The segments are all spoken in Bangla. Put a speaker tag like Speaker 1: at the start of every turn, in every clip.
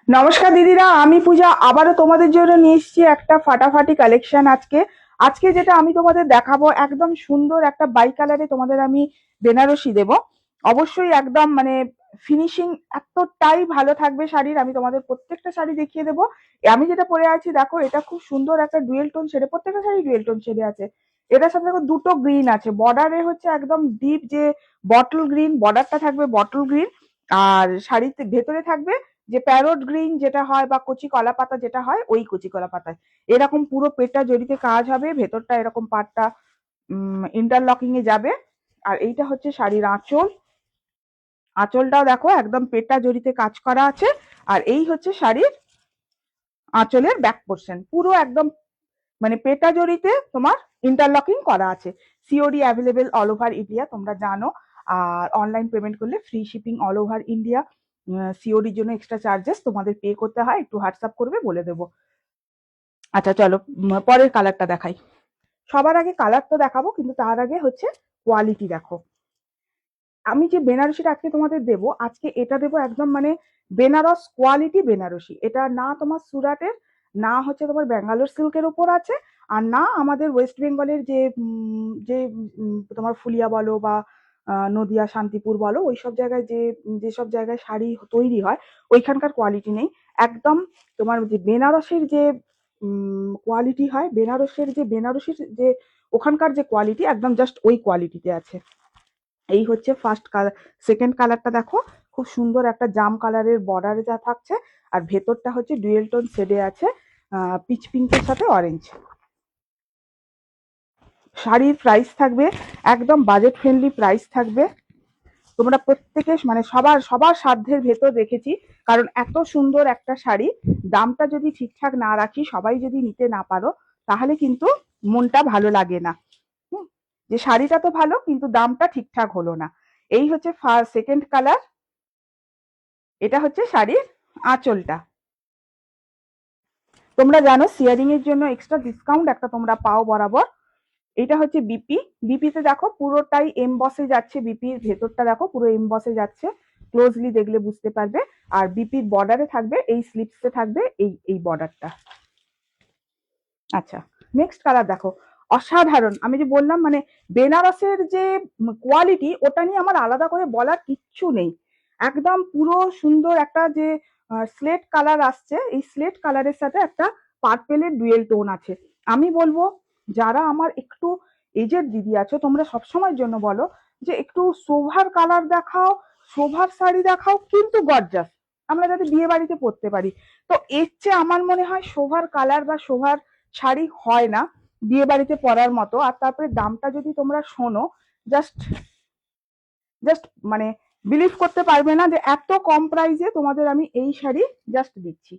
Speaker 1: নমস্কার দিদিরা, আমি পূজা আবারও তোমাদের জন্য নিয়ে এসেছি একটা ফাটাফাটি কালেকশন। আজকে আজকে যেটা আমি তোমাদের দেখাবো একদম সুন্দর একটা বাই কালারে তোমাদের আমি বেনারসি দেব। অবশ্যই একদম মানে ফিনিশিং এতটাই ভালো থাকবে শাড়ির, আমি তোমাদের প্রত্যেকটা শাড়ি দেখিয়ে দেবো। আমি যেটা পরে আছি দেখো, এটা খুব সুন্দর একটা ডুয়েল টোন শেডে, প্রত্যেকটা শাড়ি ডুয়েল টোন শেডে আছে। এটার সাথে দেখো দুটো গ্রিন আছে, বর্ডারে হচ্ছে একদম ডিপ যে বটল গ্রিন বর্ডারটা থাকবে, বটল গ্রিন। আর শাড়িতে ভেতরে থাকবে যে প্যারট গ্রিন যেটা হয় বা কচি কলা পাতা যেটা হয়, ওই কচি কলা পাতায় এরকম পুরো পেটটা জড়িতে কাজ হবে, ভেতরটা এরকম পাটটা ইন্টারলকিং এ যাবে। আর এইটা হচ্ছে শাড়ির আঁচল, আঁচলটাও দেখো একদম পেটটা জড়িতে কাজ করা আছে। আর এই হচ্ছে শাড়ির আঁচলের ব্যাক পোর্শন, পুরো একদম মানে পেটা জড়িতে তোমার ইন্টারলকিং করা আছে। COD available all over India, তোমরা জানো। আর অনলাইন পেমেন্ট করলে free shipping all over India. সিওডির জন্য এক্সট্রা চার্জেস তোমাদের পে করতে হয়, একটু হোয়াটসঅ্যাপ করবে বলে দেবো। আচ্ছা চলো, পরের কালারটা দেখাই। সবার আগে কালার তো দেখাবো, কিন্তু তার আগে হচ্ছে কোয়ালিটি দেখো। আমি যে বেনারসিটা আজকে তোমাদের দেবো, আজকে এটা দেবো একদম মানে বেনারস কোয়ালিটি বেনারসি। এটা না তোমার সুরাটের, না হচ্ছে তোমার ব্যাঙ্গালোর সিল্কের উপর আছে, আর না আমাদের ওয়েস্ট বেঙ্গলের তোমার ফুলিয়া বলো বা নদিয়া শান্তিপুর বলো, ওইসব জায়গায় যেসব জায়গায় শাড়ি তৈরি হয় ওইখানকার কোয়ালিটি নেই। একদম তোমার যে বেনারসের যে কোয়ালিটি হয়, বেনারসের যে বেনারসির যে ওখানকার যে কোয়ালিটি, একদম জাস্ট ওই কোয়ালিটিতে আছে। এই হচ্ছে ফার্স্ট কালার। সেকেন্ড কালারটা দেখো, খুব সুন্দর একটা জাম কালারের বর্ডার যা থাকছে, আর ভেতরটা হচ্ছে ডুয়েল টোন শেডে আছে, পিচ পিঙ্কের সাথে অরেঞ্জ। শাড়ির প্রাইস থাকবে একদম বাজেট ফ্রেন্ডলি প্রাইস থাকবে। তোমরা প্রত্যেকে মানে সবার সবার সাধ্যের ভেতর রেখেছি, কারণ এত সুন্দর একটা শাড়ি দামটা যদি ঠিকঠাক না রাখি, সবাই যদি নিতে না পারো, তাহলে কিন্তু মনটা ভালো লাগে না। হুম, যে শাড়িটা তো ভালো কিন্তু দামটা ঠিকঠাক হলো না। এই হচ্ছে সেকেন্ড কালার। এটা হচ্ছে শাড়ির আঁচলটা। তোমরা জানো সিয়ারিং এর জন্য এক্সট্রা ডিসকাউন্ট একটা তোমরা পাও বরাবর। এটা হচ্ছে বিপি। বিপিতে দেখো পুরোটাই এমবসে যাচ্ছে, বিপির ভেতরটা দেখো পুরো এমবসে যাচ্ছে, ক্লোজলি দেখলে বুঝতে পারবে। আর বিপির বর্ডারে থাকবে, এই স্লিপসে থাকবে এই এই বর্ডারটা। আচ্ছা, নেক্সট কালার দেখো, অসাধারণ। আমি যে বললাম মানে বেনারসের যে কোয়ালিটি, ওটা নিয়ে আমার আলাদা করে বলার কিচ্ছু নেই। একদম পুরো সুন্দর একটা যে স্লেট কালার আসছে, এই স্লেট কালারের সাথে একটা পার্পেলের ডুয়েল টোন আছে। আমি বলবো যারা আমার একটু এজের দিদি আছো, তোমরা সবসময়ের জন্য বলো যে একটু সোভার কালার দেখাও, সোভার শাড়ি দেখাও, কিন্তু গর্জাস, আমরা যাতে বিয়ে বাড়িতে পরতে পারি। তো এর চেয়ে আমার মনে হয় শোভার কালার বা শোভার শাড়ি হয় না বিয়ে বাড়িতে পরার মতো। আর তারপরে দামটা যদি তোমরা শোনো, জাস্ট জাস্ট মানে বিলিভ করতে পারবে না যে এত কম প্রাইসে তোমাদের আমি এই শাড়ি জাস্ট দিচ্ছি।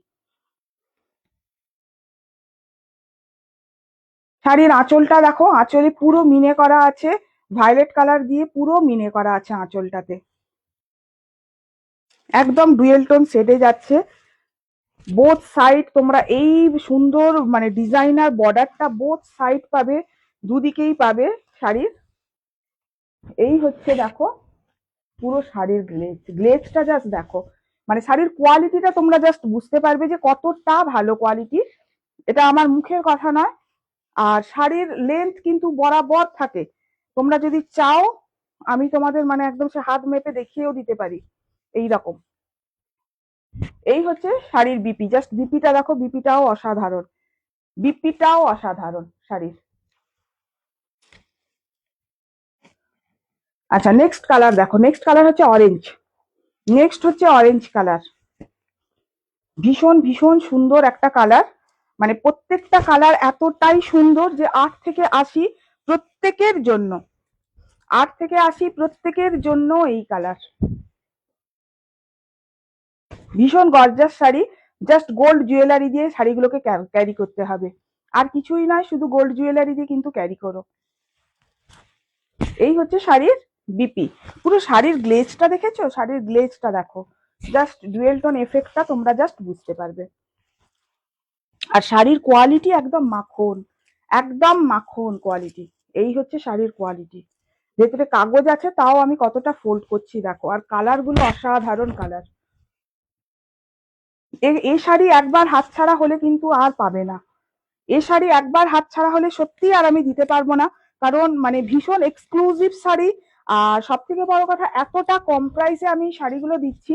Speaker 1: শাড়ির আঁচলটা দেখো, আঁচলে পুরো মিনে করা আছে, ভায়োলেট কালার দিয়ে পুরো মিনে করা আছে আঁচলটাতে, একদম ডুয়েল টোন শেডে যাচ্ছে। বোথ সাইড তোমরা এই সুন্দর মানে ডিজাইনার বর্ডারটা বোথ সাইড পাবে, দুদিকেই পাবে শাড়ির। এই হচ্ছে দেখো পুরো শাড়ির গ্লেজটা জাস্ট দেখো, মানে শাড়ির কোয়ালিটিটা তোমরা জাস্ট বুঝতে পারবে যে কতটা ভালো কোয়ালিটি। এটা আমার মুখের কথা নয়। আর শাড়ির লেন্থ কিন্তু বরাবর থাকে, তোমরা যদি চাও আমি তোমাদের মানে একদম সে হাত মেপে দেখিয়েও দিতে পারি এই রকম। এই হচ্ছে শাড়ির বিপি, জাস্ট বিপিটা দেখো, বিপিটাও অসাধারণ, বিপিটাও অসাধারণ শাড়ির। আচ্ছা, নেক্সট কালার দেখো, নেক্সট কালার হচ্ছে অরেঞ্জ। নেক্সট হচ্ছে অরেঞ্জ কালার, ভীষণ ভীষণ সুন্দর একটা কালার। মানে প্রত্যেকটা কালার এতটাই সুন্দর যে 8 থেকে 80 প্রত্যেকের জন্য, 8 থেকে 80 প্রত্যেকের জন্য এই কালার। ভীষণ gorgeous sari, just gold jewellery দিয়ে শাড়িগুলোকে ক্যারি করতে হবে, আর কিছুই নয়, শুধু গোল্ড জুয়েলারি দিয়ে কিন্তু ক্যারি করো। এই হচ্ছে শাড়ির বিপি। পুরো শাড়ির গ্লেজটা দেখেছো, শাড়ির গ্লেজটা দেখো, জাস্ট ডুয়েল টোন এফেক্টটা তোমরা জাস্ট বুঝতে পারবে। আর শাড়ির কোয়ালিটি একদম মাখন, একদম মাখন কোয়ালিটি। এই হচ্ছে শাড়ির কোয়ালিটি। ভেতরে কাগজ আছে, তাও আমি কতটা ফোল্ড করছি দেখো, আর কালার গুলো অসাধারণ কালার। এই শাড়ি একবার হাতছাড়া হলে কিন্তু আর পাবে না। এই শাড়ি একবার হাতছাড়া হলে সত্যি আর আমি দিতে পারবো না, কারণ মানে ভীষণ এক্সক্লুসিভ শাড়ি। আর সব থেকে বড় কথা, এতটা কম প্রাইসে আমি শাড়িগুলো দিচ্ছি,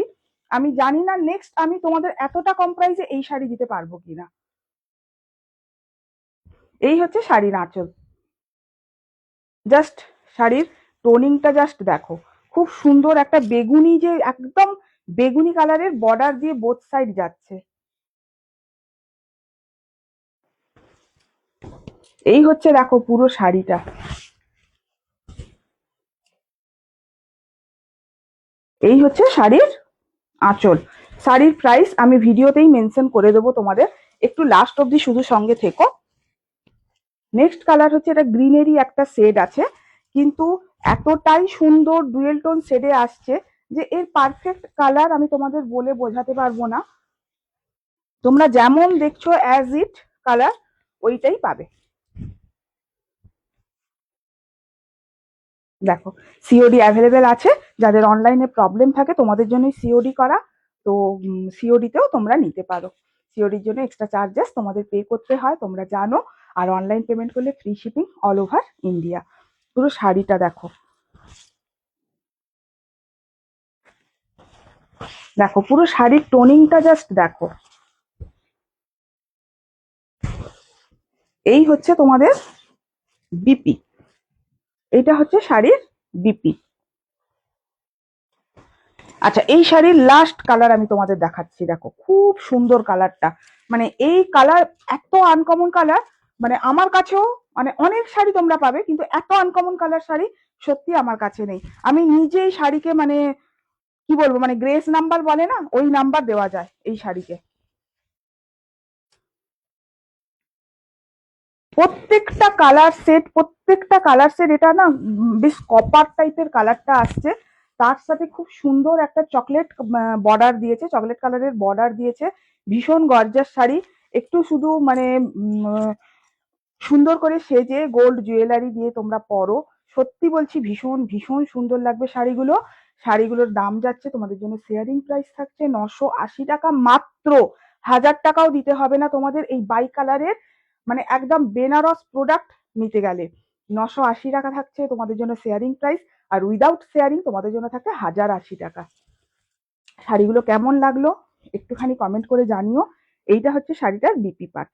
Speaker 1: আমি জানি না নেক্সট আমি তোমাদের এতটা কম প্রাইসে এই শাড়ি দিতে পারবো কিনা। এই হচ্ছে শাড়ির আঁচল। জাস্ট শাড়ির টোনিংটা জাস্ট দেখো, খুব সুন্দর একটা বেগুনি, যে একদম বেগুনি কালারের বর্ডার দিয়ে বোথ সাইড যাচ্ছে। এই হচ্ছে দেখো পুরো শাড়িটা। এই হচ্ছে শাড়ির আঁচল। শাড়ির প্রাইস আমি ভিডিওতেই মেনশন করে দেবো তোমাদের, একটু লাস্ট অব্দি শুধু সঙ্গে থেকো। নেক্সট কালার হচ্ছে, এটা গ্রিনেরই একটা শেড আছে, কিন্তু এতটাই সুন্দর ডুয়েল টোন শেডে আসছে যে এর পারফেক্ট কালার আমি তোমাদের বলে বোঝাতে পারবো না। তোমরা যেমন দেখছো অ্যাজ ইট কালার ওইটাই পাবে। দেখো, সিওডি অ্যাভেলেবেল আছে, যাদের অনলাইনে প্রবলেম থাকে তোমাদের জন্যই সিওডি করা। তো সিওডিতেও তোমরা নিতে পারো। সিওডির জন্য এক্সট্রা চার্জেস তোমাদের পে করতে হয়, তোমরা জানো। আর অনলাইন পেমেন্ট করলে free shipping all over India. পুরো শাড়িটা দেখো, দেখো পুরো শাড়ির টোনিংটা জাস্ট দেখো। এই হচ্ছে তোমাদের বিপি, এটা হচ্ছে শাড়ির বিপি। আচ্ছা, এই শাড়ির লাস্ট কালার আমি তোমাদের দেখাচ্ছি, দেখো খুব সুন্দর কালারটা। মানে এই কালার এত আনকমন কালার, মানে আমার কাছেও, মানে অনেক শাড়ি তোমরা পাবে কিন্তু এত আনকমন কালার শাড়ি সত্যি আমার কাছে নেই। আমি নিজেই শাড়িকে মানে কি বলবো, মানে গ্রেস নাম্বার বলে না, ওই নাম্বার দেওয়া যায় এই শাড়িকে। প্রত্যেকটা কালার সেট এটা না বেশ কপার টাইপের কালারটা আসছে, তার সাথে খুব সুন্দর একটা চকলেট বর্ডার দিয়েছে, চকলেট কালারের বর্ডার দিয়েছে। ভীষণ গর্জাস শাড়ি। একটু শুধু মানে সুন্দর করে সেজে গোল্ড জুয়েলারি দিয়ে তোমরা পরো, সত্যি বলছি ভীষণ ভীষণ সুন্দর লাগবে শাড়িগুলো। শাড়িগুলোর দাম যাচ্ছে তোমাদের জন্য, শেয়ারিং প্রাইস থাকছে 980 টাকা মাত্র। 1000 টাকাও দিতে হবে না তোমাদের এই বাই কালারের, মানে একদম বেনারস প্রোডাক্ট নিতে গেলে। 980 টাকা থাকছে তোমাদের জন্য শেয়ারিং প্রাইস, আর উইদাউট শেয়ারিং তোমাদের জন্য থাকছে 1080 টাকা। শাড়িগুলো কেমন লাগলো একটুখানি কমেন্ট করে জানিও। এইটা হচ্ছে শাড়িটার বিপি পার্ট।